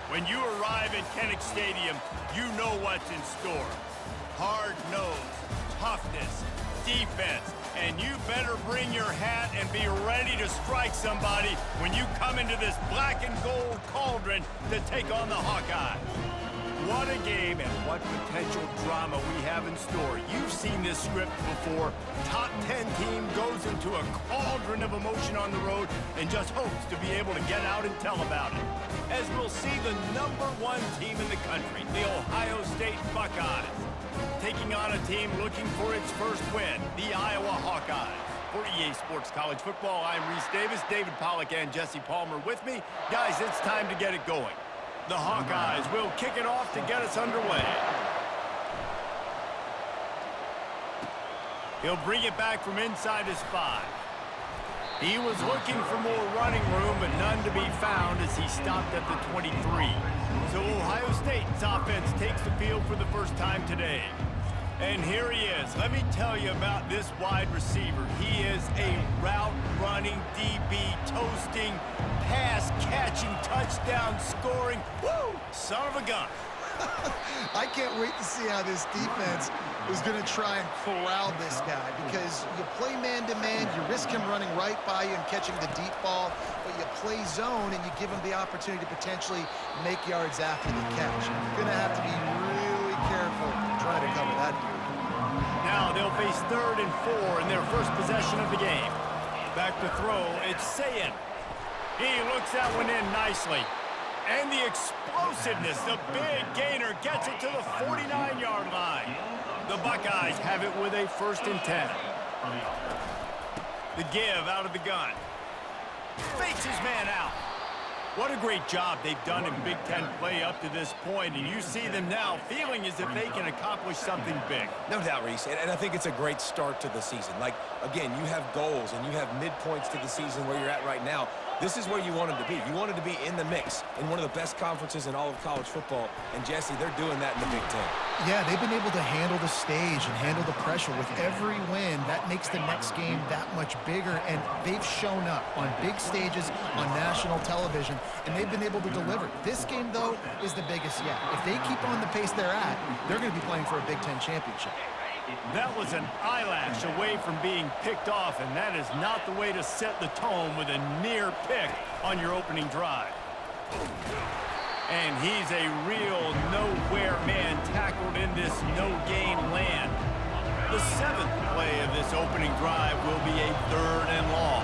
When you arrive at Kinnick Stadium, you know what's in store. Hard nose, toughness, defense, and you better bring your hat and be ready to strike somebody when you come into this black and gold cauldron to take on the Hawkeyes. What a game and what potential drama we have in store. You've seen this script before. Top 10 team goes into a cauldron of emotion on the road and just hopes to be able to get out and tell about it. As we'll see the #1 team in the country, the Ohio State Buckeyes, taking on a team looking for its first win, the Iowa Hawkeyes. For EA Sports College Football, I'm Reese Davis, David Pollack and Jesse Palmer with me. Guys, it's time to get it going. The Hawkeyes will kick it off to get us underway. He'll bring it back from inside his 5. He was looking for more running room, but none to be found as he stopped at the 23. So Ohio State's offense takes the field for the first time today. And here he is. Let me tell you about this wide receiver. He is a route-running, DB, toasting, pass-catching, touchdown-scoring, woo, son of a gun. I can't wait to see how this defense is going to try and corral this guy, because you play man-to-man, you risk him running right by you and catching the deep ball, but you play zone and you give him the opportunity to potentially make yards after the catch. You're going to have to be really careful trying to cover that dude. Now they'll face 3rd and 4 in their first possession of the game. Back to throw, it's Sayin. He looks that one in nicely. And the explosiveness, the big gainer gets it to the 49-yard line. The Buckeyes have it with a 1st and 10. The give out of the gun. Fakes his man out. What a great job they've done in Big Ten play up to this point, and you see them now feeling as if they can accomplish something big. No doubt, Reese, and I think it's a great start to the season. Like, again, you have goals and you have midpoints to the season where you're at right now. This is where you wanted to be. You wanted to be in the mix in one of the best conferences in all of college football, and Jesse, they're doing that in the Big Ten. Yeah, they've been able to handle the stage and handle the pressure. With every win, that makes the next game that much bigger, and they've shown up on big stages on national television, and they've been able to deliver. This game, though, is the biggest yet. If they keep on the pace they're at, they're going to be playing for a Big Ten championship. That was an eyelash away from being picked off, and that is not the way to set the tone with a near pick on your opening drive. And he's a real nowhere man tackled in this no-gain land. The 7th play of this opening drive will be a 3rd and long.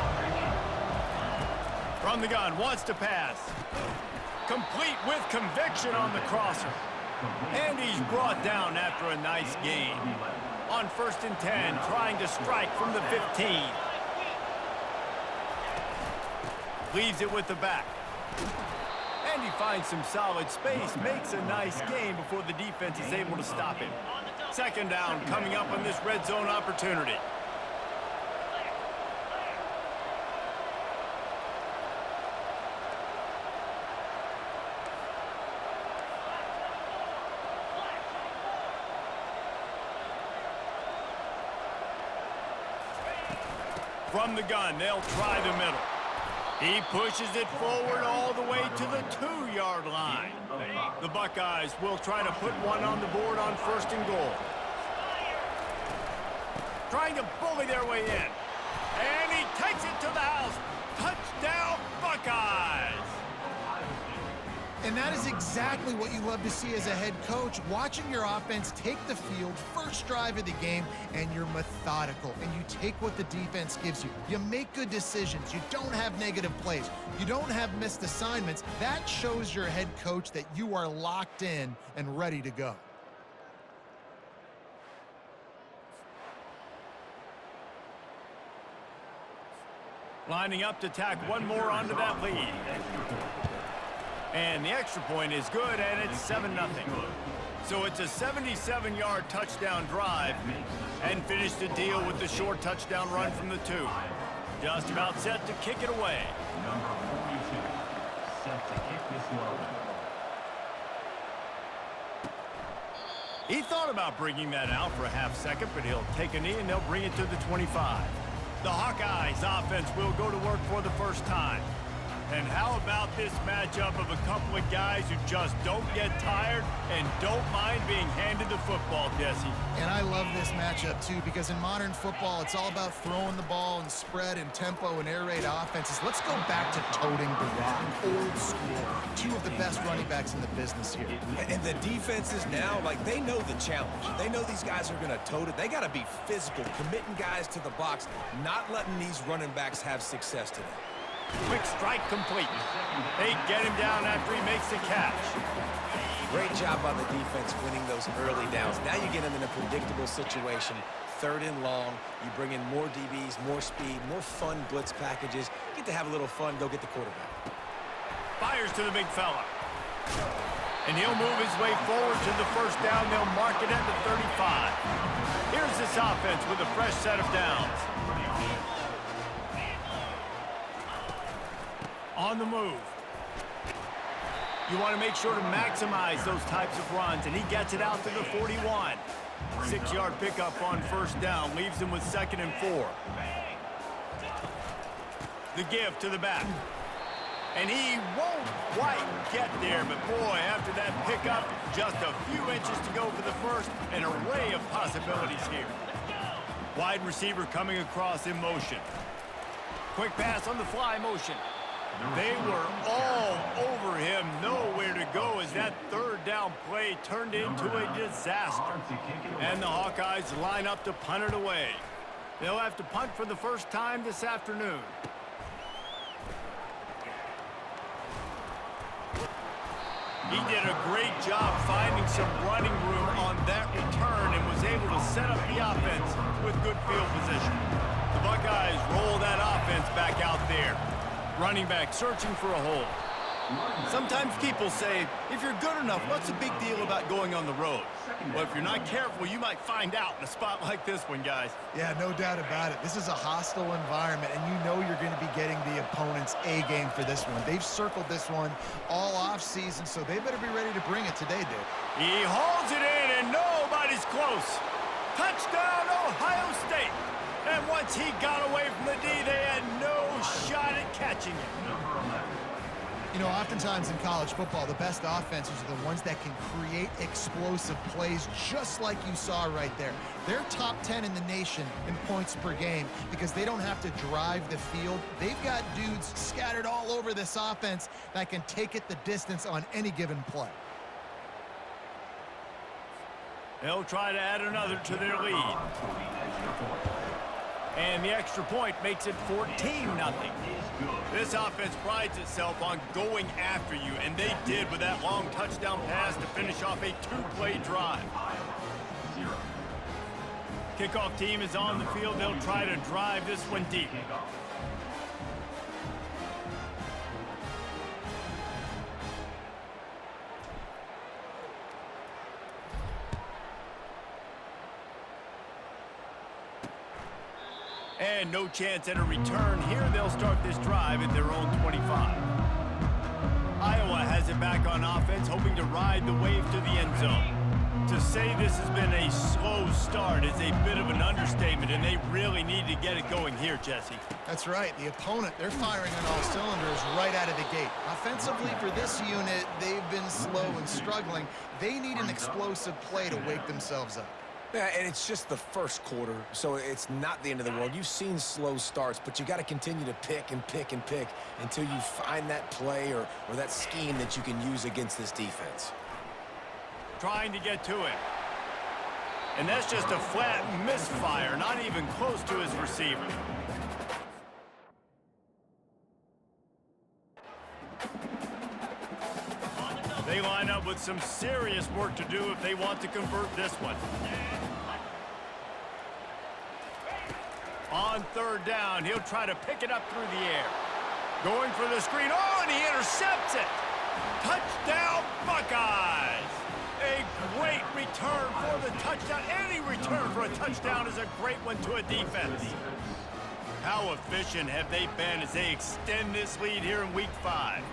From the gun, wants to pass. Complete with conviction on the crosser. And he's brought down after a nice gain. On 1st and 10, trying to strike from the 15. Leaves it with the back. And he finds some solid space, makes a nice gain before the defense is able to stop him. 2nd down coming up on this red zone opportunity. From the gun, they'll try the middle. He pushes it forward all the way to the 2-yard line. The Buckeyes will try to put one on the board on 1st and goal. Trying to bully their way in. And he takes it to the house. Touchdown, Buckeyes! And that is exactly what you love to see as a head coach, watching your offense take the field, first drive of the game, and you're methodical, and you take what the defense gives you. You make good decisions. You don't have negative plays. You don't have missed assignments. That shows your head coach that you are locked in and ready to go. Lining up to tack one more onto that lead. And the extra point is good, and it's 7-0. So it's a 77-yard touchdown drive, and finish the deal with the short touchdown run from the 2. Just about set to kick it away. Number 42, set to kick this one. He thought about bringing that out for a half second, but he'll take a knee and they'll bring it to the 25. The Hawkeyes offense will go to work for the first time. And how about this matchup of a couple of guys who just don't get tired and don't mind being handed the football, Jesse? And I love this matchup, too, because in modern football, it's all about throwing the ball and spread and tempo and air raid offenses. Let's go back to toting the rock, old school. Two of the best running backs in the business here. And the defenses now, like, they know the challenge. They know these guys are going to tote it. They got to be physical, committing guys to the box, not letting these running backs have success today. Quick strike complete. They get him down after he makes the catch. Great job by the defense winning those early downs. Now you get them in a predictable situation. 3rd and long. You bring in more DBs, more speed, more fun blitz packages. Get to have a little fun. Go get the quarterback. Fires to the big fella. And he'll move his way forward to the first down. They'll mark it at the 35. Here's this offense with a fresh set of downs. On the move. You want to make sure to maximize those types of runs, and he gets it out to the 41. 6-yard pickup on first down, leaves him with 2nd and 4. The give to the back. And he won't quite get there, but boy, after that pickup, just a few inches to go for the first, an array of possibilities here. Wide receiver coming across in motion. Quick pass on the fly motion. They were all over him, nowhere to go as that 3rd down play turned into a disaster. And the Hawkeyes line up to punt it away. They'll have to punt for the first time this afternoon. He did a great job finding some running room on that return and was able to set up the offense with good field position. The Buckeyes roll that offense back out there. Running back searching for a hole. Sometimes people say, if you're good enough, what's the big deal about going on the road? Well, if you're not careful, you might find out in a spot like this one, guys. Yeah, no doubt about it. This is a hostile environment, and you know you're going to be getting the opponent's A-game for this one. They've circled this one all off-season, so they better be ready to bring it today, dude. He hauls it in, and nobody's close. Touchdown, Ohio State. And once he got away from the D, they had no shot at catching him. You know, oftentimes in college football, the best offenses are the ones that can create explosive plays just like you saw right there. They're top 10 in the nation in points per game because they don't have to drive the field. They've got dudes scattered all over this offense that can take it the distance on any given play. They'll try to add another to their lead. And the extra point makes it 14-0. This offense prides itself on going after you, and they did with that long touchdown pass to finish off a 2-play drive. Kickoff team is on the field. They'll try to drive this one deep. And no chance at a return here. They'll start this drive at their own 25. Iowa has it back on offense, hoping to ride the wave to the end zone. To say this has been a slow start is a bit of an understatement, and they really need to get it going here, Jesse. That's right. The opponent, they're firing on all cylinders right out of the gate. Offensively, for this unit, they've been slow and struggling. They need an explosive play to wake themselves up. Yeah, and it's just the first quarter, so it's not the end of the world. You've seen slow starts, but you got to continue to pick and pick and pick until you find that play or that scheme that you can use against this defense. Trying to get to it. And that's just a flat misfire, not even close to his receiver. They line up with some serious work to do if they want to convert this one. On 3rd down, he'll try to pick it up through the air. Going for the screen. Oh, and he intercepts it. Touchdown, Buckeyes. A great return for the touchdown. Any return for a touchdown is a great one to a defense. How efficient have they been as they extend this lead here in Week 5?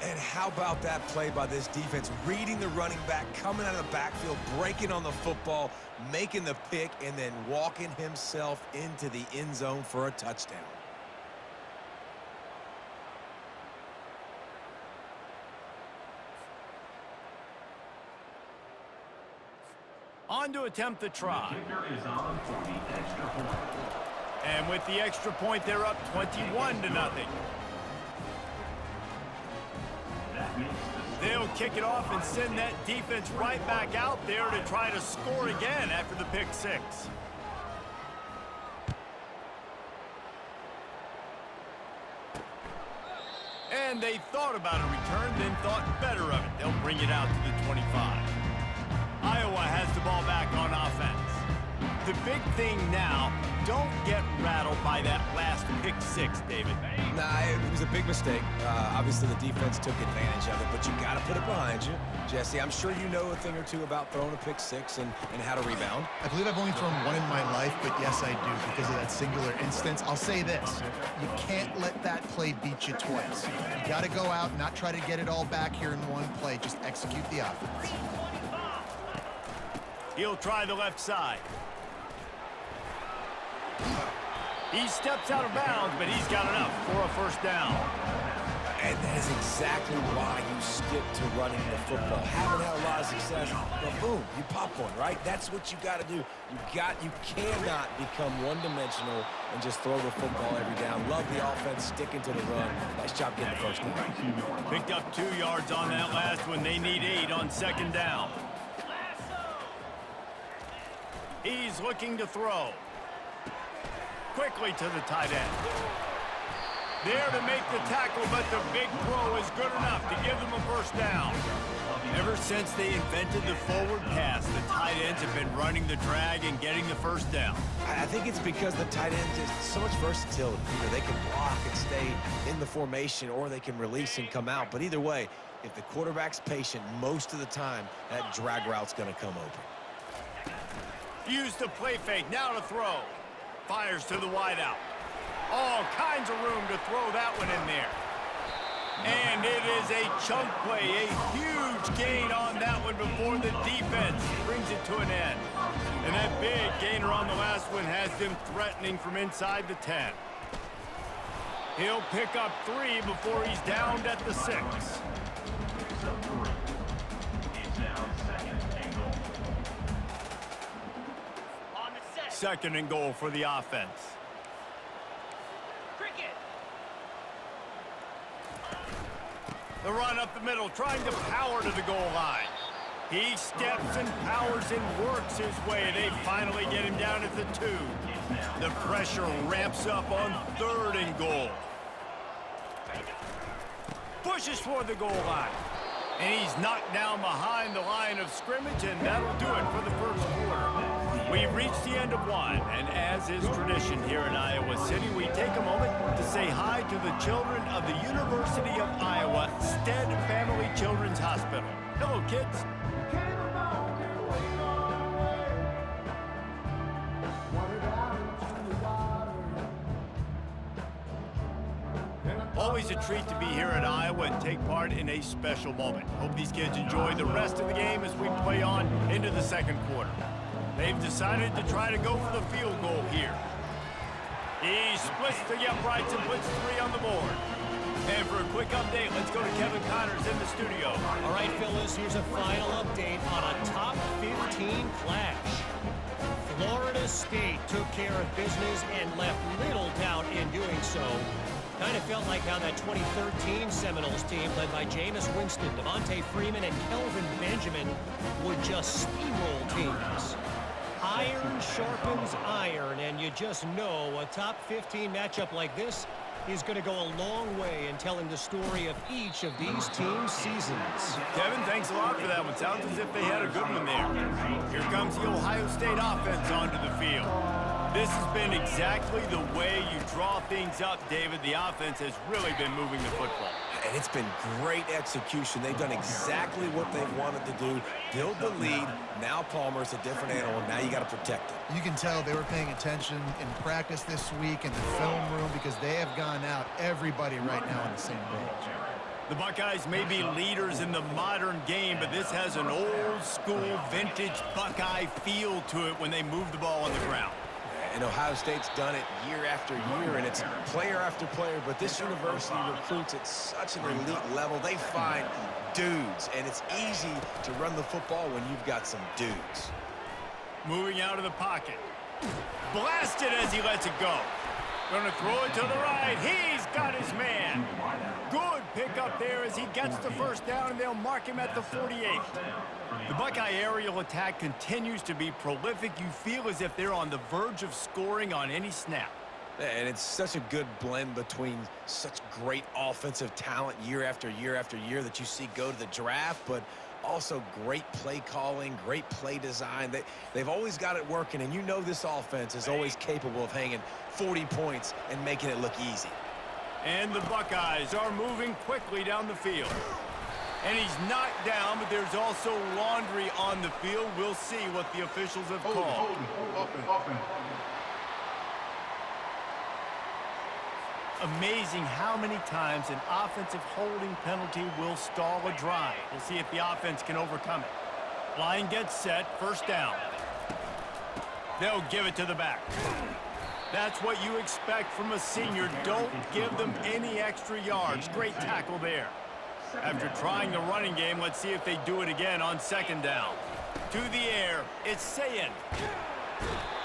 And how about that play by this defense? Reading the running back, coming out of the backfield, breaking on the football, making the pick, and then walking himself into the end zone for a touchdown. On to attempt the try. Kicker is on for the extra point. And with the extra point, they're up 21-0. That makes the They'll kick it off and send that defense right back out there to try to score again after the pick six. And they thought about a return, then thought better of it. They'll bring it out to the 25. Iowa has the ball back on offense. The big thing now, don't get rattled by that last pick six, David. Nah, it was a big mistake. Obviously, the defense took advantage of it, but you got to put it behind you. Jesse, I'm sure you know a thing or two about throwing a pick six and how to rebound. I believe I've only thrown one in my life, but yes, I do because of that singular instance. I'll say this. You can't let that play beat you twice. You got to go out and not try to get it all back here in one play. Just execute the offense. He'll try the left side. He steps out of bounds, but he's got enough for a first down. And that is exactly why you stick to running the football. Haven't had a lot of success, but boom, you pop one, right? That's what you got to do. You cannot become one-dimensional and just throw the football every down. Love the offense, sticking to the run. Nice job getting the first down. Picked up 2 yards on that last one. They need 8 on second down. He's looking to throw. Quickly to the tight end. There to make the tackle, but the big throw is good enough to give them a first down. Ever since they invented the forward pass, the tight ends have been running the drag and getting the first down. I think it's because the tight ends is so much versatility. You know, they can block and stay in the formation, or they can release and come out. But either way, if the quarterback's patient, most of the time, that drag route's going to come open. Use the play fake, now to throw. Fires to the wideout. All kinds of room to throw that one in there. And it is a chunk play, a huge gain on that one before the defense brings it to an end. And that big gainer on the last one has them threatening from inside the 10. He'll pick up 3 before he's downed at the 6. Second and goal for the offense. The run up the middle, trying to power to the goal line. He steps and powers and works his way. They finally get him down at the 2. The pressure ramps up on 3rd and goal. Pushes for the goal line. And he's knocked down behind the line of scrimmage, and that'll do it for the first quarter. We've reached the end of one, and as is tradition here in Iowa City, we take a moment to say hi to the children of the University of Iowa Stead Family Children's Hospital. Hello, kids. Always a treat to be here at Iowa and take part in a special moment. Hope these kids enjoy the rest of the game as we play on into the second quarter. They've decided to try to go for the field goal here. He splits the uprights and puts 3 on the board. And for a quick update, let's go to Kevin Connors in the studio. All right, fellas, here's a final update on a top 15 clash. Florida State took care of business and left little doubt in doing so. Kind of felt like how that 2013 Seminoles team, led by Jameis Winston, Devontae Freeman, and Kelvin Benjamin, would just steamroll teams. Iron sharpens iron, and you just know a top 15 matchup like this is going to go a long way in telling the story of each of these teams' seasons. Kevin, thanks a lot for that one. Sounds as if they had a good one there. Here comes the Ohio State offense onto the field. This has been exactly the way you draw things up, David. The offense has really been moving the football. And it's been great execution. They've done exactly what they've wanted to do. Build the lead. Now Palmer's a different animal. Now you got to protect it. You can tell they were paying attention in practice this week in the film room because they have gone out, everybody right now on the same page. The Buckeyes may be leaders in the modern game, but this has an old-school, vintage Buckeye feel to it when they move the ball on the ground. And Ohio State's done it year after year, and it's player after player. But this university recruits at such an elite level. They find dudes, and it's easy to run the football when you've got some dudes. Moving out of the pocket. Blasted as he lets it go. Gonna throw it to the right. He's got his man. Good pickup there as he gets the first down, and they'll mark him at the 48. The Buckeye aerial attack continues to be prolific. You feel as if they're on the verge of scoring on any snap. And it's such a good blend between such great offensive talent year after year after year that you see go to the draft, but also great play calling, great play design. They've always got it working, and you know this offense is always capable of hanging 40 points and making it look easy. And the Buckeyes are moving quickly down the field. And he's knocked down, but there's also laundry on the field. We'll see what the officials have called. Amazing how many times an offensive holding penalty will stall a drive. We'll see if the offense can overcome it. Line gets set, first down. They'll give it to the back. That's what you expect from a senior. Don't give them any extra yards. Great tackle there. After trying the running game, let's see if they do it again on second down. To the air, it's Sayin.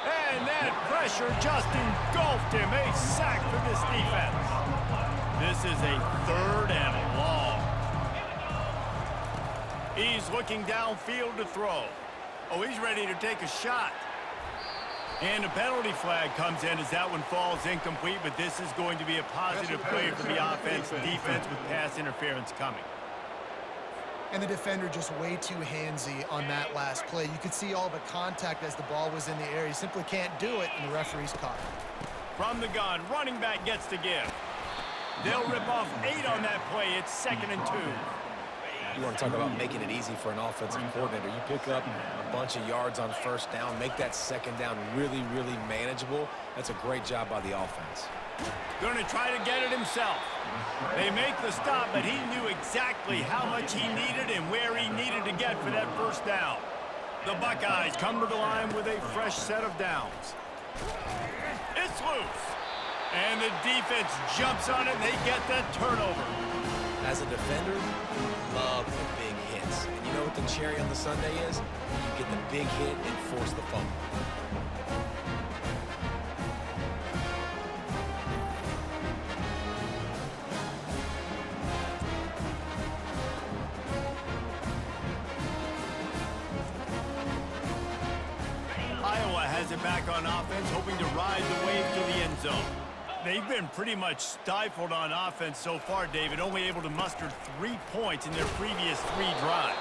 And that pressure just engulfed him. A sack for this defense. This is a 3rd and long. He's looking downfield to throw. Oh, he's ready to take a shot. And a penalty flag comes in as that one falls incomplete, but this is going to be a positive play for the offense and defense with pass interference coming. And the defender just way too handsy on that last play. You could see all the contact as the ball was in the air. He simply can't do it, and the referee's caught it. From the gun, running back gets to give. They'll rip off 8 on that play. It's 2nd and 2. You want to talk about making it easy for an offensive coordinator. You pick up a bunch of yards on first down, make that second down really, really manageable. That's a great job by the offense. Going to try to get it himself. They make the stop, but he knew exactly how much he needed and where he needed to get for that first down. The Buckeyes come to the line with a fresh set of downs. It's loose. And the defense jumps on it, and they get that turnover. As a defender, you love the big hits. And you know what the cherry on the sundae is? You get the big hit and force the fumble. Iowa has it back on offense, hoping to ride the wave to the end zone. They've been pretty much stifled on offense so far, David, only able to muster 3 points in their previous 3 drives.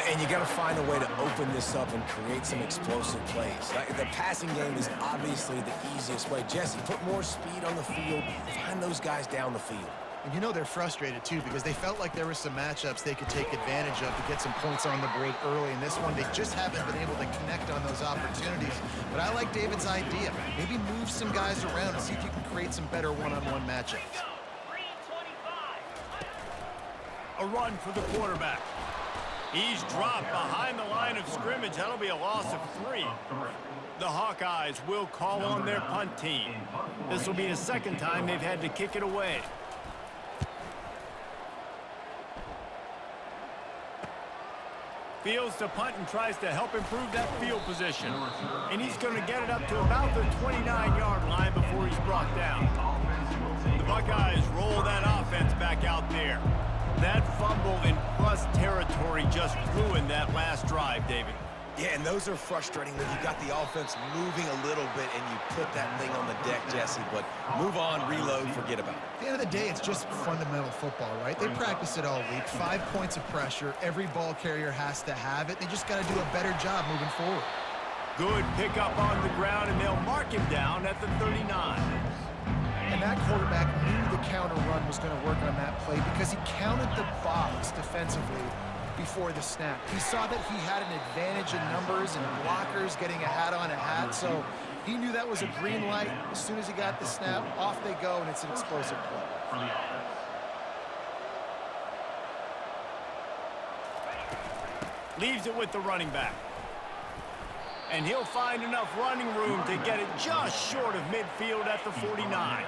And you got to find a way to open this up and create some explosive plays. The passing game is obviously the easiest way. Jesse, put more speed on the field, find those guys down the field. And you know they're frustrated, too, because they felt like there were some matchups they could take advantage of to get some points on the board early. In this one, they just haven't been able to connect on those opportunities. But I like David's idea. Maybe move some guys around and see if you can create some better one-on-one matchups. A run for the quarterback. He's dropped behind the line of scrimmage. That'll be a loss of 3. The Hawkeyes will call on their punt team. This will be the 2nd time they've had to kick it away. Fields to punt and tries to help improve that field position. And he's going to get it up to about the 29-yard line before he's brought down. The Buckeyes roll that offense back out there. That fumble in plus territory just ruined that last drive, David. Yeah, and those are frustrating when you got the offense moving a little bit and you put that thing on the deck, Jesse. But move on, reload, forget about it. At the end of the day, it's just fundamental football, right? They practice it all week. 5 points of pressure. Every ball carrier has to have it. They just got to do a better job moving forward. Good pickup on the ground, and they'll mark him down at the 39. And that quarterback knew the counter run was going to work on that play because he counted the box defensively before the snap. He saw that he had an advantage in numbers and blockers getting a hat on a hat, so he knew that was a green light. As soon as he got the snap, off they go, and it's an explosive play. Leaves it with the running back. And he'll find enough running room to get it just short of midfield at the 49.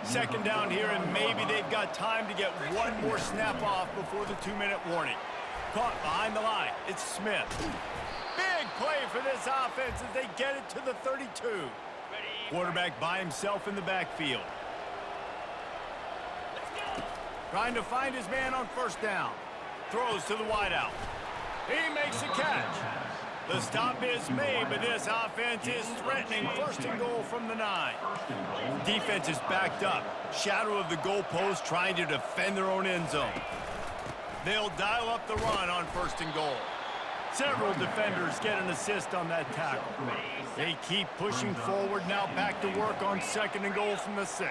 2nd down here, and maybe they've got time to get one more snap off before the 2-minute warning. Caught behind the line. It's Smith. Big play for this offense as they get it to the 32. Quarterback by himself in the backfield. Trying to find his man on first down. Throws to the wideout. He makes a catch. The stop is made, but this offense is threatening. First and goal from the 9. Defense is backed up. Shadow of the goalpost trying to defend their own end zone. They'll dial up the run on first and goal. Several defenders get an assist on that tackle. They keep pushing forward, now back to work on second and goal from the 6.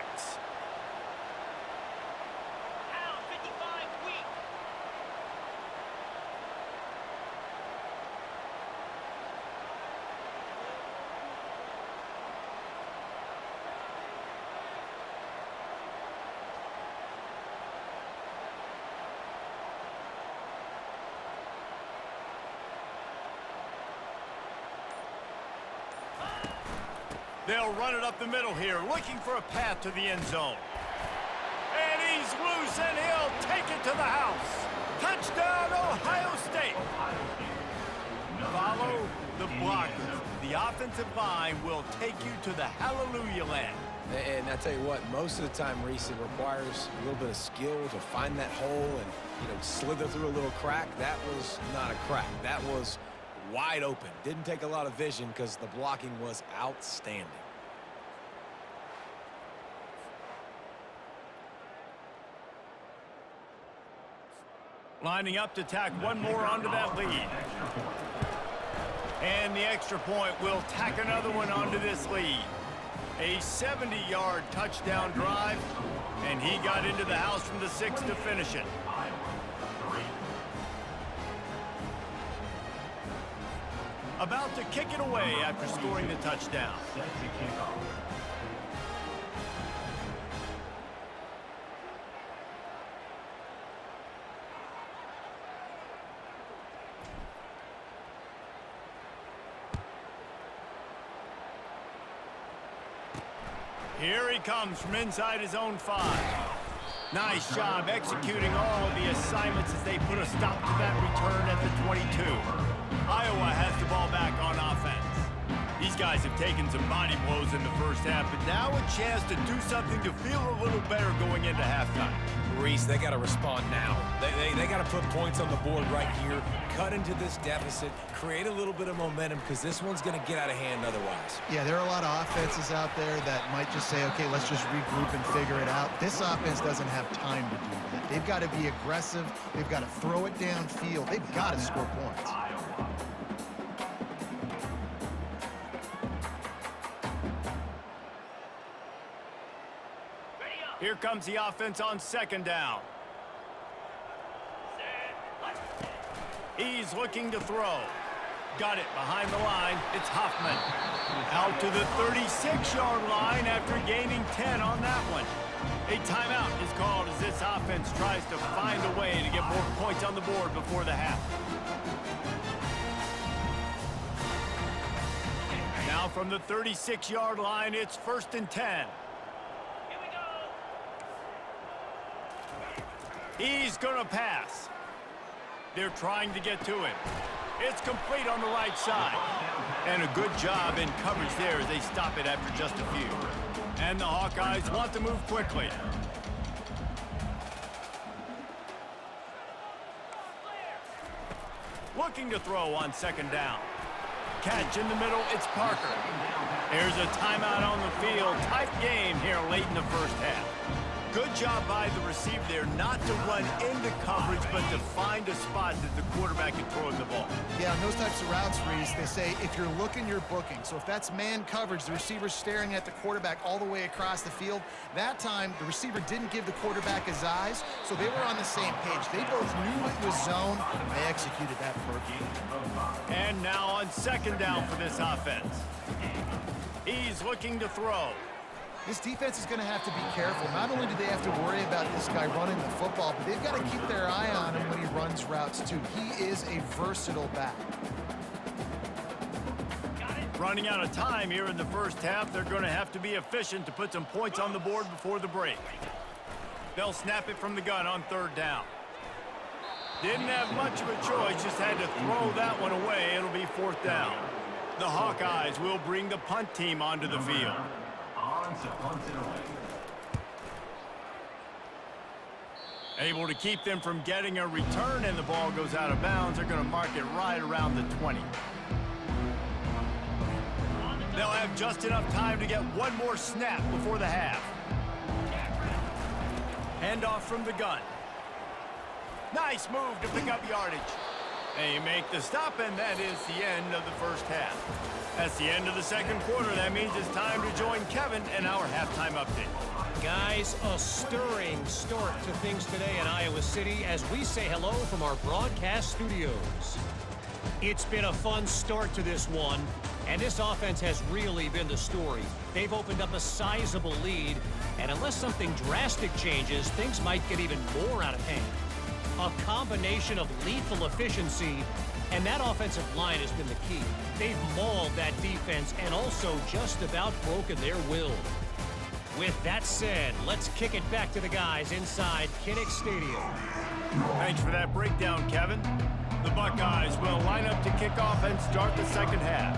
They'll run it up the middle here, looking for a path to the end zone. And he's loose, and he'll take it to the house. Touchdown, Ohio State. Follow the blockers. The offensive line will take you to the hallelujah land. And I tell you what, most of the time, Reese, it requires a little bit of skill to find that hole and, slither through a little crack. That was not a crack. That was wide open. Didn't take a lot of vision because the blocking was outstanding. Lining up to tack one more onto that lead. And the extra point will tack another one onto this lead. A 70-yard touchdown drive, and he got into the house from the 6 to finish it. About to kick it away after scoring the touchdown. Here he comes from inside his own 5. Nice job executing all of the assignments as they put a stop to that return at the 22. Iowa has the ball back on offense. These guys have taken some body blows in the first half, but now a chance to do something to feel a little better going into halftime. Reese, they got to respond now. They got to put points on the board right here, cut into this deficit, create a little bit of momentum because this one's going to get out of hand otherwise. Yeah, there are a lot of offenses out there that might just say, okay, let's just regroup and figure it out. This offense doesn't have time to do that. They've got to be aggressive. They've got to throw it downfield. They've got to score points. Here comes the offense on second down. He's looking to throw. Got it behind the line. It's Hoffman. Out to the 36-yard line after gaining 10 on that one. A timeout is called as this offense tries to find a way to get more points on the board before the half. Now from the 36-yard line, it's 1st and 10. He's going to pass. They're trying to get to him. It's complete on the right side. And a good job in coverage there as they stop it after just a few. And the Hawkeyes want to move quickly. Looking to throw on second down. Catch in the middle, it's Parker. There's a timeout on the field. Tight game here late in the first half. Good job by the receiver there not to run into coverage, but to find a spot that the quarterback can throw in the ball. Yeah, on those types of routes, Reese, they say if you're looking, you're booking. So if that's man coverage, the receiver's staring at the quarterback all the way across the field. That time, the receiver didn't give the quarterback his eyes, so they were on the same page. They both knew it was zone, and they executed that perfectly. And now on second down for this offense. He's looking to throw. This defense is going to have to be careful. Not only do they have to worry about this guy running the football, but they've got to keep their eye on him when he runs routes, too. He is a versatile back. Running out of time here in the first half, they're going to have to be efficient to put some points on the board before the break. They'll snap it from the gun on third down. Didn't have much of a choice, just had to throw that one away. It'll be 4th down. The Hawkeyes will bring the punt team onto the field. On to punt it away. Able to keep them from getting a return, and the ball goes out of bounds. They're going to mark it right around the 20. They'll have just enough time to get one more snap before the half. Handoff from the gun. Nice move to pick up yardage. They make the stop, and that is the end of the first half. That's the end of the second quarter. That means it's time to join Kevin in our halftime update. Guys, a stirring start to things today in Iowa City as we say hello from our broadcast studios. It's been a fun start to this one, and this offense has really been the story. They've opened up a sizable lead, and unless something drastic changes, things might get even more out of hand. A combination of lethal efficiency, and that offensive line has been the key. They've mauled that defense and also just about broken their will. With that said, let's kick it back to the guys inside Kinnick Stadium. Thanks for that breakdown, Kevin. The Buckeyes will line up to kick off and start the second half.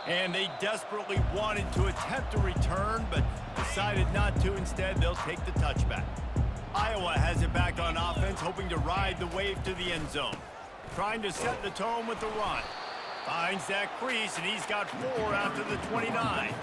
And they desperately wanted to attempt a return, but decided not to. Instead, they'll take the touchback. Iowa has it back on offense, hoping to ride the wave to the end zone. Trying to set the tone with the run. Finds that crease, and he's got 4 after the 29.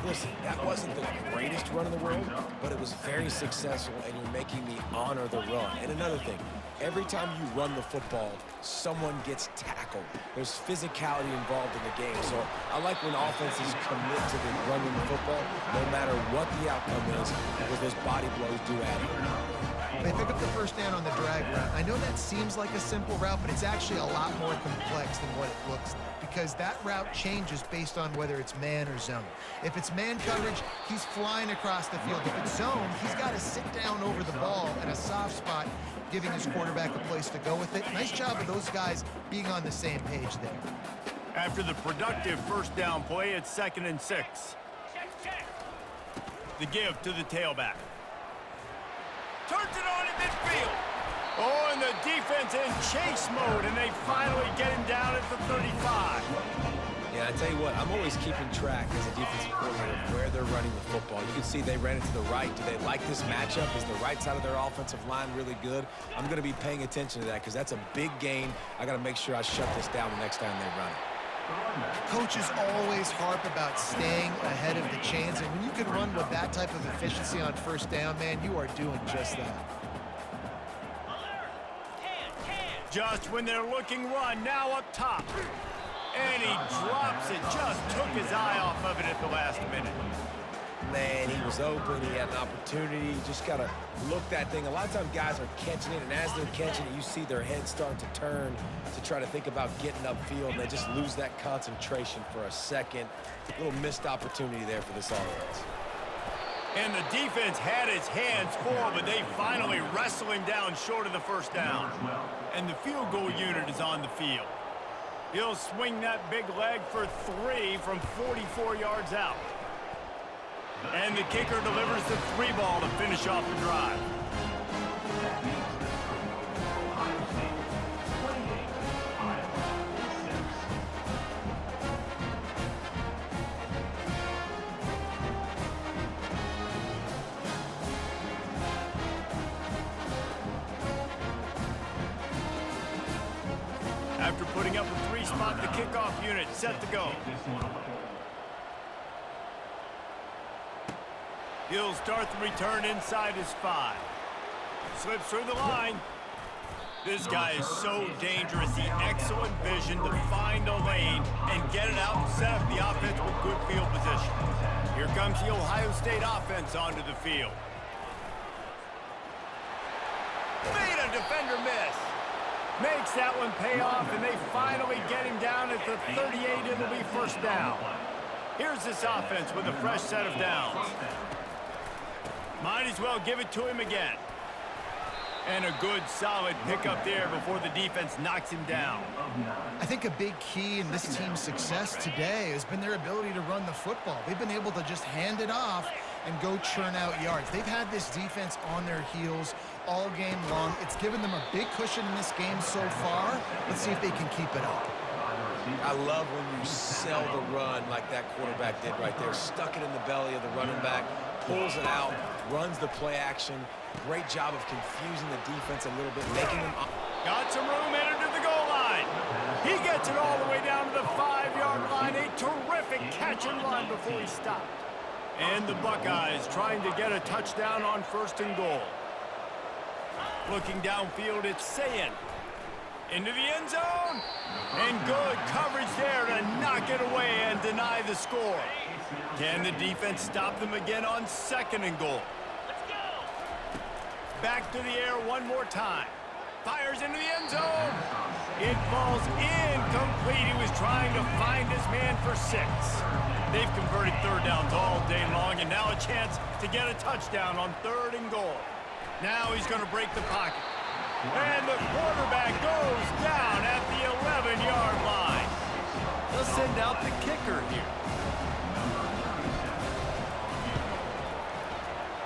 Listen, that wasn't the greatest run in the world, but it was very successful, and you're making me honor the run. And another thing, every time you run the football, someone gets tackled. There's physicality involved in the game. So I like when offenses commit to the running the football, no matter what the outcome is, because those body blows do add up. They pick up the first down on the drag route. I know that seems like a simple route, but it's actually a lot more complex than what it looks like, because that route changes based on whether it's man or zone. If it's man coverage, he's flying across the field. If it's zone, he's got to sit down over the ball in a soft spot, giving his quarterback a place to go with it. Nice job of those guys being on the same page there. After the productive first down play, it's 2nd and 6. The give to the tailback. Turns it on in midfield. Oh, and the defense in chase mode, and they finally get him down at the 35. Yeah, I tell you what, I'm always keeping track as a defensive coordinator of where they're running the football. You can see they ran it to the right. Do they like this matchup? Is the right side of their offensive line really good? I'm going to be paying attention to that because that's a big gain. I got to make sure I shut this down the next time they run it. Coaches always harp about staying ahead of the chains, and when you can run with that type of efficiency on first down, man, you are doing just that. Just when they're looking run, now up top. And he drops it, just took his eye off of it at the last minute. Man, he was open, he had an opportunity, you just got to look that thing. A lot of times guys are catching it, and as they're catching it, you see their head start to turn to try to think about getting upfield, and they just lose that concentration for a second. A little missed opportunity there for this offense. And the defense had its hands full, but they finally wrestle him down short of the first down. And the field goal unit is on the field. He'll swing that big leg for 3 from 44 yards out. And the kicker delivers the 3 ball to finish off the drive. After putting up a 3 spot, the kickoff unit set to go. He'll start the return inside his 5. Slips through the line. This guy is so dangerous. The excellent vision to find a lane and get it out and set up the offense with good field position. Here comes the Ohio State offense onto the field. Made a defender miss. Makes that one pay off, and they finally get him down at the 38. It'll be first down. Here's this offense with a fresh set of downs. Might as well give it to him again. And a good, solid pickup there before the defense knocks him down. I think a big key in this team's success today has been their ability to run the football. They've been able to just hand it off and go churn out yards. They've had this defense on their heels all game long. It's given them a big cushion in this game so far. Let's see if they can keep it up. I love when you sell the run like that quarterback did right there. Stuck it in the belly of the running back, pulls it out, runs the play action. Great job of confusing the defense a little bit, making them... Got some room headed to the goal line. He gets it all the way down to the 5-yard line. A terrific catch and run before he stopped. And the Buckeyes trying to get a touchdown on 1st and goal. Looking downfield, it's Sayin. Into the end zone. And good coverage there to knock it away and deny the score. Can the defense stop them again on 2nd and goal? Back to the air one more time. Fires into the end zone. It falls incomplete. He was trying to find his man for 6. They've converted 3rd downs all day long, and now a chance to get a touchdown on 3rd and goal. Now he's going to break the pocket. And the quarterback goes down at the 11-yard line. They'll send out the kicker here.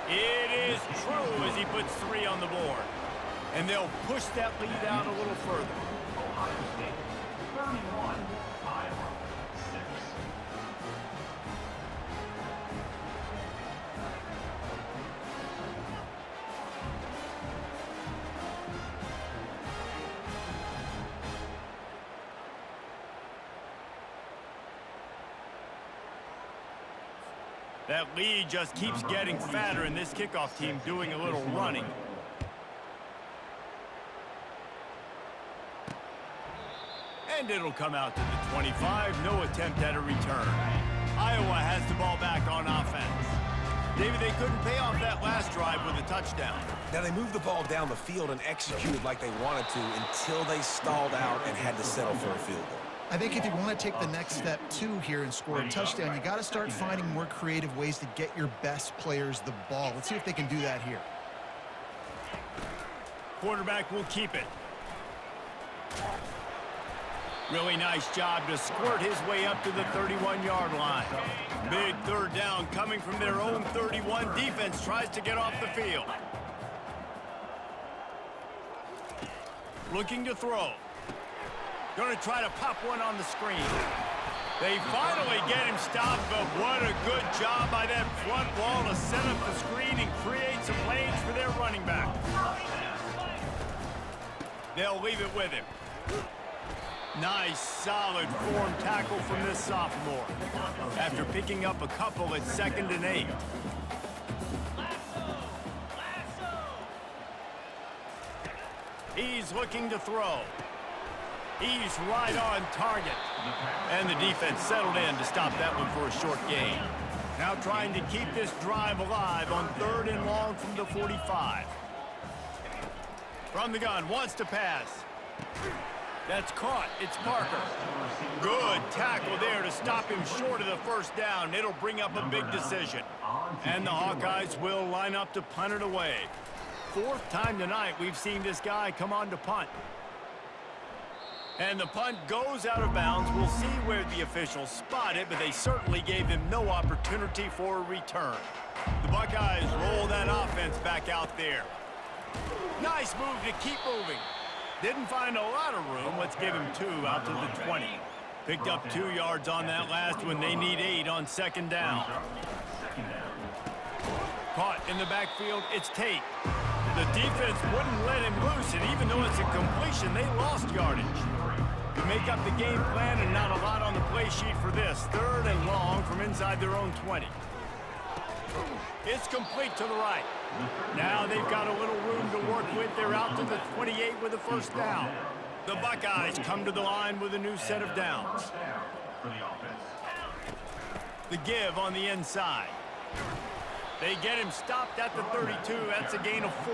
It is true as he puts 3 on the board. And they'll push that lead out a little further. Ohio State 31, Iowa 6. That lead just keeps getting fatter, and this kickoff team doing a little running. And it'll come out to the 25. No attempt at a return. Iowa has the ball back on offense. David, they couldn't pay off that last drive with a touchdown. Now, they moved the ball down the field and executed like they wanted to until they stalled out and had to settle for a field goal. I think if you want to take the next step, too, here and score a touchdown, you got to start finding more creative ways to get your best players the ball. Let's see if they can do that here. Quarterback will keep it. Really nice job to squirt his way up to the 31-yard line. Big 3rd down coming from their own 31. Defense tries to get off the field. Looking to throw. Going to try to pop one on the screen. They finally get him stopped, but what a good job by that front wall to set up the screen and create some lanes for their running back. They'll leave it with him. Nice, solid form tackle from this sophomore. After picking up a couple at 2nd and 8. He's looking to throw. He's right on target. And the defense settled in to stop that one for a short gain. Now trying to keep this drive alive on 3rd and long from the 45. From the gun, wants to pass. That's caught. It's Parker. Good tackle there to stop him short of the 1st down. It'll bring up a big decision. And the Hawkeyes will line up to punt it away. 4th time tonight we've seen this guy come on to punt. And the punt goes out of bounds. We'll see where the officials spot it, but they certainly gave him no opportunity for a return. The Buckeyes roll that offense back out there. Nice move to keep moving. Didn't find a lot of room. Let's give him 2 out to the 20. Picked up 2 yards on that last one. They need 8 on 2nd down. Caught in the backfield. It's Tate. The defense wouldn't let him loose, and even though it's a completion, they lost yardage. To make up the game plan, and not a lot on the play sheet for this. 3rd and long from inside their own 20. It's complete to the right. Now they've got a little room to work with. They're out to the 28 with a 1st down. The Buckeyes come to the line with a new set of downs. The give on the inside. They get him stopped at the 32. That's a gain of 4.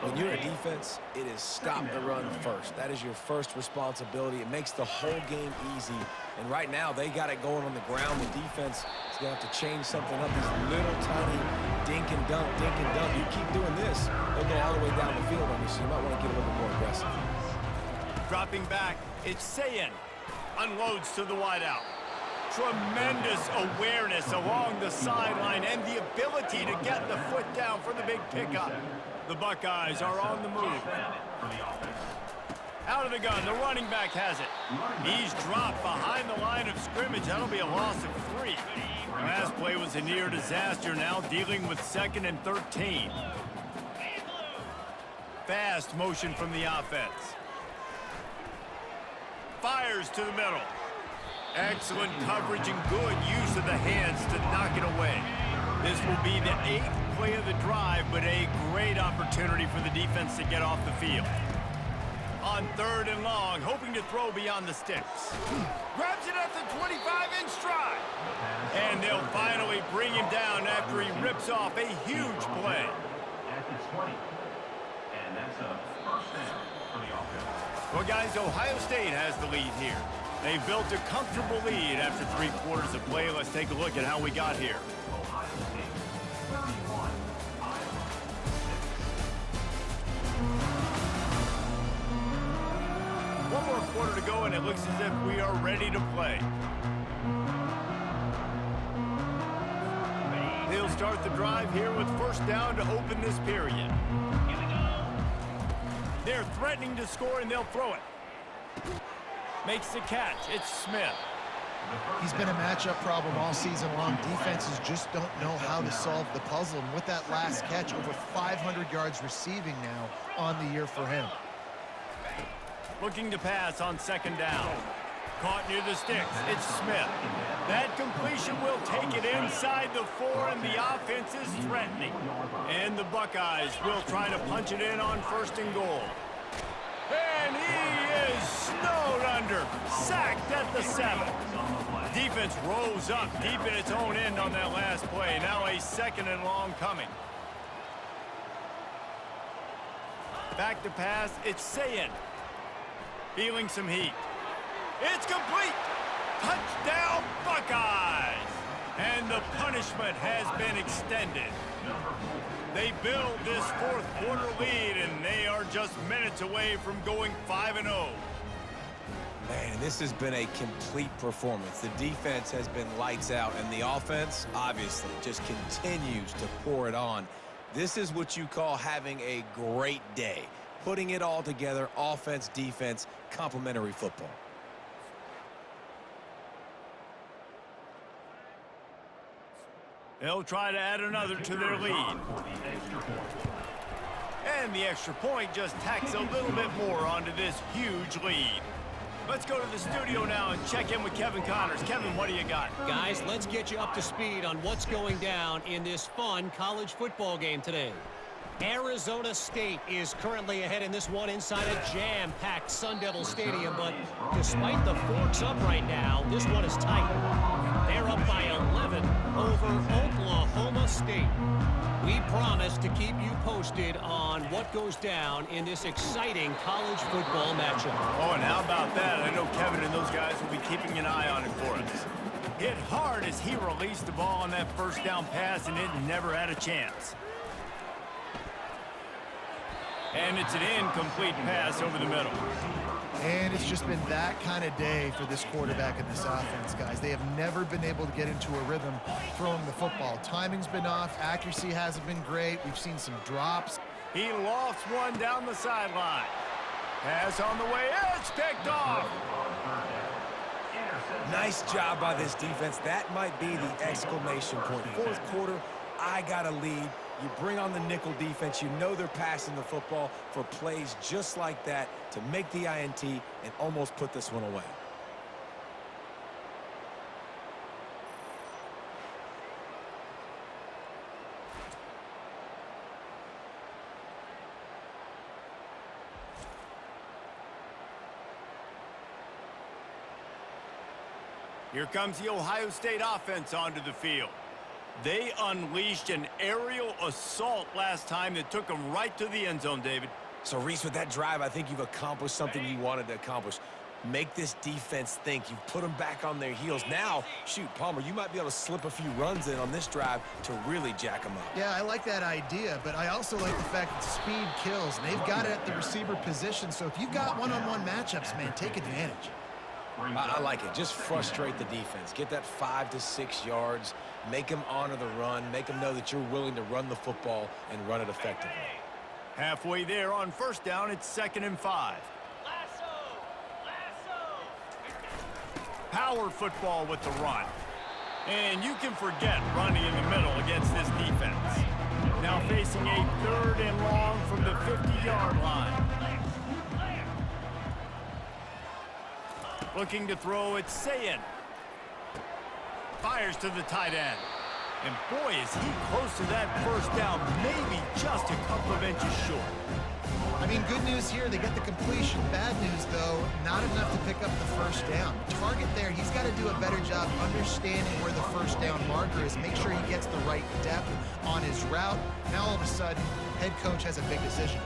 When you're a defense, it is stop the run first. That is your first responsibility. It makes the whole game easy. And right now, they got it going on the ground. The defense is going to have to change something up. These little tiny dink and dunk, dink and dunk. You keep doing this, they'll go all the way down the field on you, so you might want to get a little bit more aggressive. Dropping back, it's Sayin. Unloads to the wideout. tremendous awareness along the sideline and the ability to get the foot down for the big pickup. The Buckeyes are on the move. Out of the gun, the running back has it. He's dropped behind the line of scrimmage. That'll be a loss of 3. Last play was a near disaster, now dealing with 2nd and 13. Fast motion from the offense. Fires to the middle. Excellent coverage and good use of the hands to knock it away. This will be the 8th play of the drive, but a great opportunity for the defense to get off the field. On 3rd and long, hoping to throw beyond the sticks. Grabs it at the 25-inch stride. And they'll finally bring him down after he rips off a huge play. At the 20. And that's a first down for the offense. Well, guys, Ohio State has the lead here. They've built a comfortable lead after 3 quarters of play. Let's take a look at how we got here. Ohio State 31, Iowa 6. 1 more quarter to go, and it looks as if we are ready to play. They'll start the drive here with 1st down to open this period. They're threatening to score, and they'll throw it. Makes the catch. It's Smith. He's been a matchup problem all season long. Defenses just don't know how to solve the puzzle. And with that last catch, over 500 yards receiving now on the year for him. Looking to pass on 2nd down. Caught near the sticks. It's Smith. That completion will take it inside the 4, and the offense is threatening. And the Buckeyes will try to punch it in on 1st and goal. And he is snowed under. Sacked at the 7. Defense rose up deep in its own end on that last play. Now a 2nd and long coming. Back to pass. It's Sayin. Feeling some heat. It's complete. Touchdown, Buckeyes. And the punishment has been extended. They build this 4th quarter lead, and they are just minutes away from going 5-0. Man, this has been a complete performance. The defense has been lights out, and the offense, obviously, just continues to pour it on. This is what you call having a great day. Putting it all together, offense, defense, complementary football. They'll try to add another to their lead. And the extra point just tacks a little bit more onto this huge lead. Let's go to the studio now and check in with Kevin Connors. Kevin, what do you got? Guys, let's get you up to speed on what's going down in this fun college football game today. Arizona State is currently ahead in this one inside a jam-packed Sun Devil Stadium, but despite the forks up right now, this one is tight. They're up by 11 over Oklahoma State. We promise to keep you posted on what goes down in this exciting college football matchup. Oh, and how about that? I know Kevin and those guys will be keeping an eye on it for us. Hit hard as he released the ball on that 1st down pass, and it never had a chance. And it's an incomplete pass over the middle. And it's just been that kind of day for this quarterback and this offense, guys. They have never been able to get into a rhythm throwing the football. Timing's been off. Accuracy hasn't been great. We've seen some drops. He lofts one down the sideline. Pass on the way. It's picked off. Nice job by this defense. That might be the exclamation point. 4th quarter, I got a lead. You bring on the nickel defense. You know they're passing the football for plays just like that to make the INT and almost put this one away. Here comes the Ohio State offense onto the field. They unleashed an aerial assault last time that took them right to the end zone, David. So, Reese, with that drive, I think you've accomplished something you wanted to accomplish. Make this defense think. You've put them back on their heels. Now, shoot, Palmer, you might be able to slip a few runs in on this drive to really jack them up. Yeah, I like that idea, but I also like the fact that speed kills, and they've got it at the receiver position. So if you've got one-on-one matchups, man, take advantage. I like it. Just frustrate the defense. Get that 5 to 6 yards. Make them honor the run. Make them know that you're willing to run the football and run it effectively. Halfway there on first down, it's 2nd and 5. Power football with the run. And you can forget running in the middle against this defense. Now facing a 3rd and long from the 50-yard line. Looking to throw, it's Sayin. Fires to the tight end. And boy, is he close to that first down, maybe just a couple of inches short. I mean, good news here, they get the completion. Bad news, though, not enough to pick up the first down. Target there, he's got to do a better job understanding where the first down marker is, make sure he gets the right depth on his route. Now, all of a sudden, head coach has a big decision.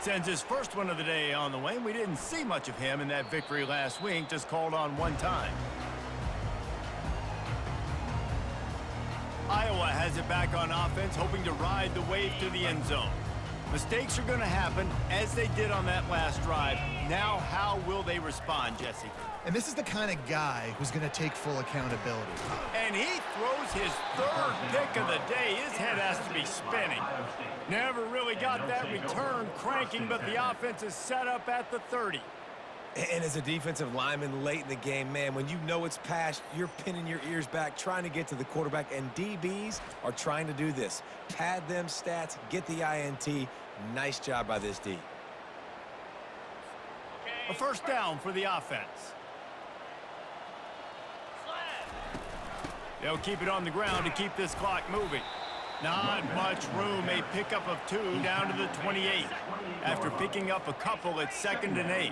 Sends his first one of the day on the way. We didn't see much of him in that victory last week, just called on one time. Iowa has it back on offense, hoping to ride the wave to the end zone. Mistakes are going to happen, as they did on that last drive. Now, how will they respond, Jesse? And this is the kind of guy who's going to take full accountability. And he throws his 3rd pick of the day. His head has to be spinning. Never really got that return cranking, but the offense is set up at the 30. And as a defensive lineman late in the game, man, when you know it's past, you're pinning your ears back, trying to get to the quarterback, and DBs are trying to do this. Pad them stats, get the INT. Nice job by this D. A first down for the offense. They'll keep it on the ground to keep this clock moving. Not much room, a pickup of 2 down to the 28. After picking up a couple, it's 2nd and 8.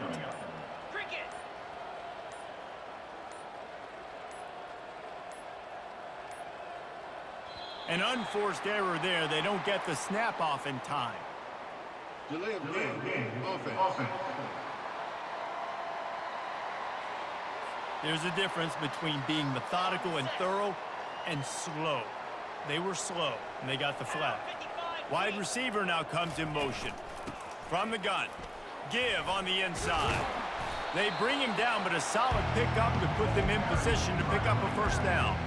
An unforced error there. They don't get the snap off in time. Delay of game, offense. There's a difference between being methodical and thorough and slow. They were slow, and they got the flag. Wide receiver now comes in motion. From the gun. Give on the inside. They bring him down, but a solid pickup to put them in position to pick up a first down.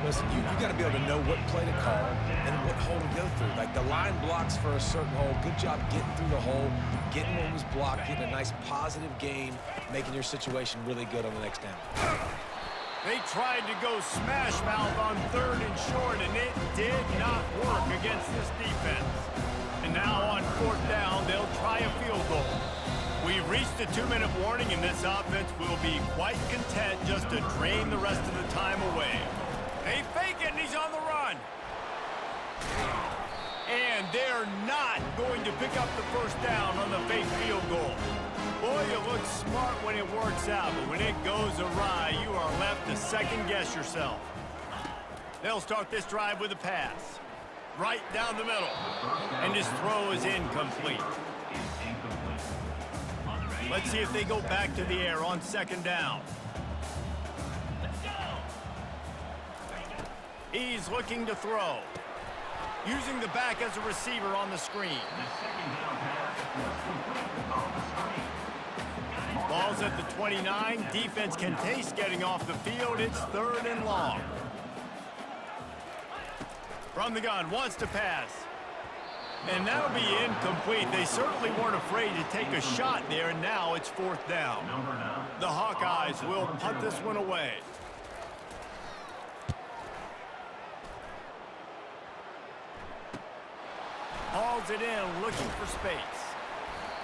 Listen, you got to be able to know what play to call and what hole to go through. Like, the line blocks for a certain hole. Good job getting through the hole, getting what was blocked, getting a nice positive gain, making your situation really good on the next down. They tried to go smash mouth on 3rd and short, and it did not work against this defense. And now on 4th down, they'll try a field goal. We've reached a 2-minute warning, and this offense will be quite content just to drain the rest of the time away. They fake it, and he's on the run. And they're not going to pick up the first down on the fake field goal. Boy, you look smart when it works out, but when it goes awry, you are left to second-guess yourself. They'll start this drive with a pass. Right down the middle. And his throw is incomplete. Let's see if they go back to the air on 2nd down. He's looking to throw. Using the back as a receiver on the screen. Ball's at the 29. Defense can taste getting off the field. It's 3rd and long. From the gun, wants to pass. And that'll be incomplete. They certainly weren't afraid to take a shot there, and now it's 4th down. The Hawkeyes will punt this one away. Hauls it in, looking for space.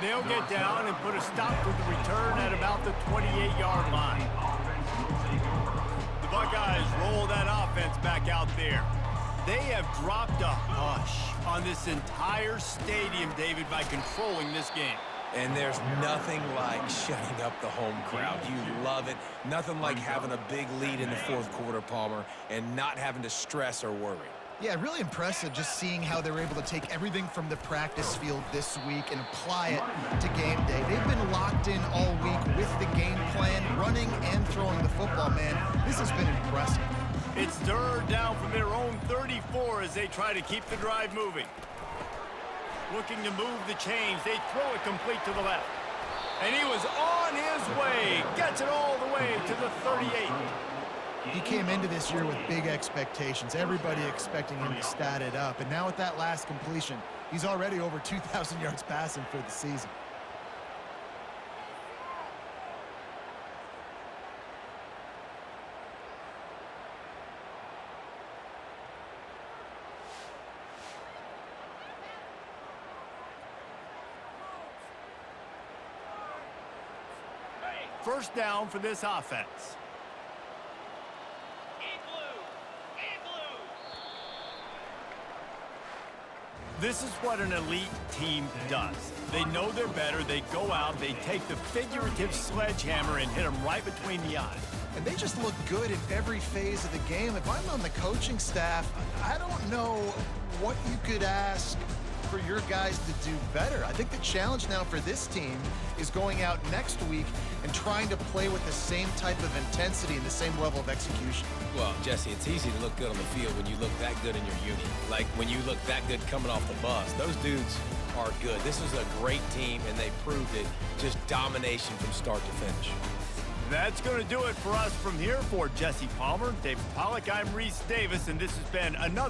They'll get down and put a stop to the return at about the 28-yard line. The Buckeyes roll that offense back out there. They have dropped a hush on this entire stadium, David, by controlling this game. And there's nothing like shutting up the home crowd. You love it. Nothing like having a big lead in the 4th quarter, Palmer, and not having to stress or worry. Yeah, really impressive just seeing how they were able to take everything from the practice field this week and apply it to game day. They've been locked in all week with the game plan, running and throwing the football, man. This has been impressive. It's third down from their own 34 as they try to keep the drive moving. Looking to move the chains. They throw it complete to the left. And he was on his way. Gets it all the way to the 38. He came into this year with big expectations. Everybody expecting him to stat it up. And now with that last completion, he's already over 2,000 yards passing for the season. First down for this offense. This is what an elite team does. They know they're better. They go out, they take the figurative sledgehammer and hit them right between the eyes. And they just look good in every phase of the game. If I'm on the coaching staff, I don't know what you could ask for your guys to do better. I think the challenge now for this team is going out next week and trying to play with the same type of intensity and the same level of execution. Well, Jesse, it's easy to look good on the field when you look that good in your uni. Like when you look that good coming off the bus. Those dudes are good. This is a great team, and they proved it. Just domination from start to finish. That's going to do it for us from here. For Jesse Palmer, David Pollack, I'm Reese Davis, and this has been another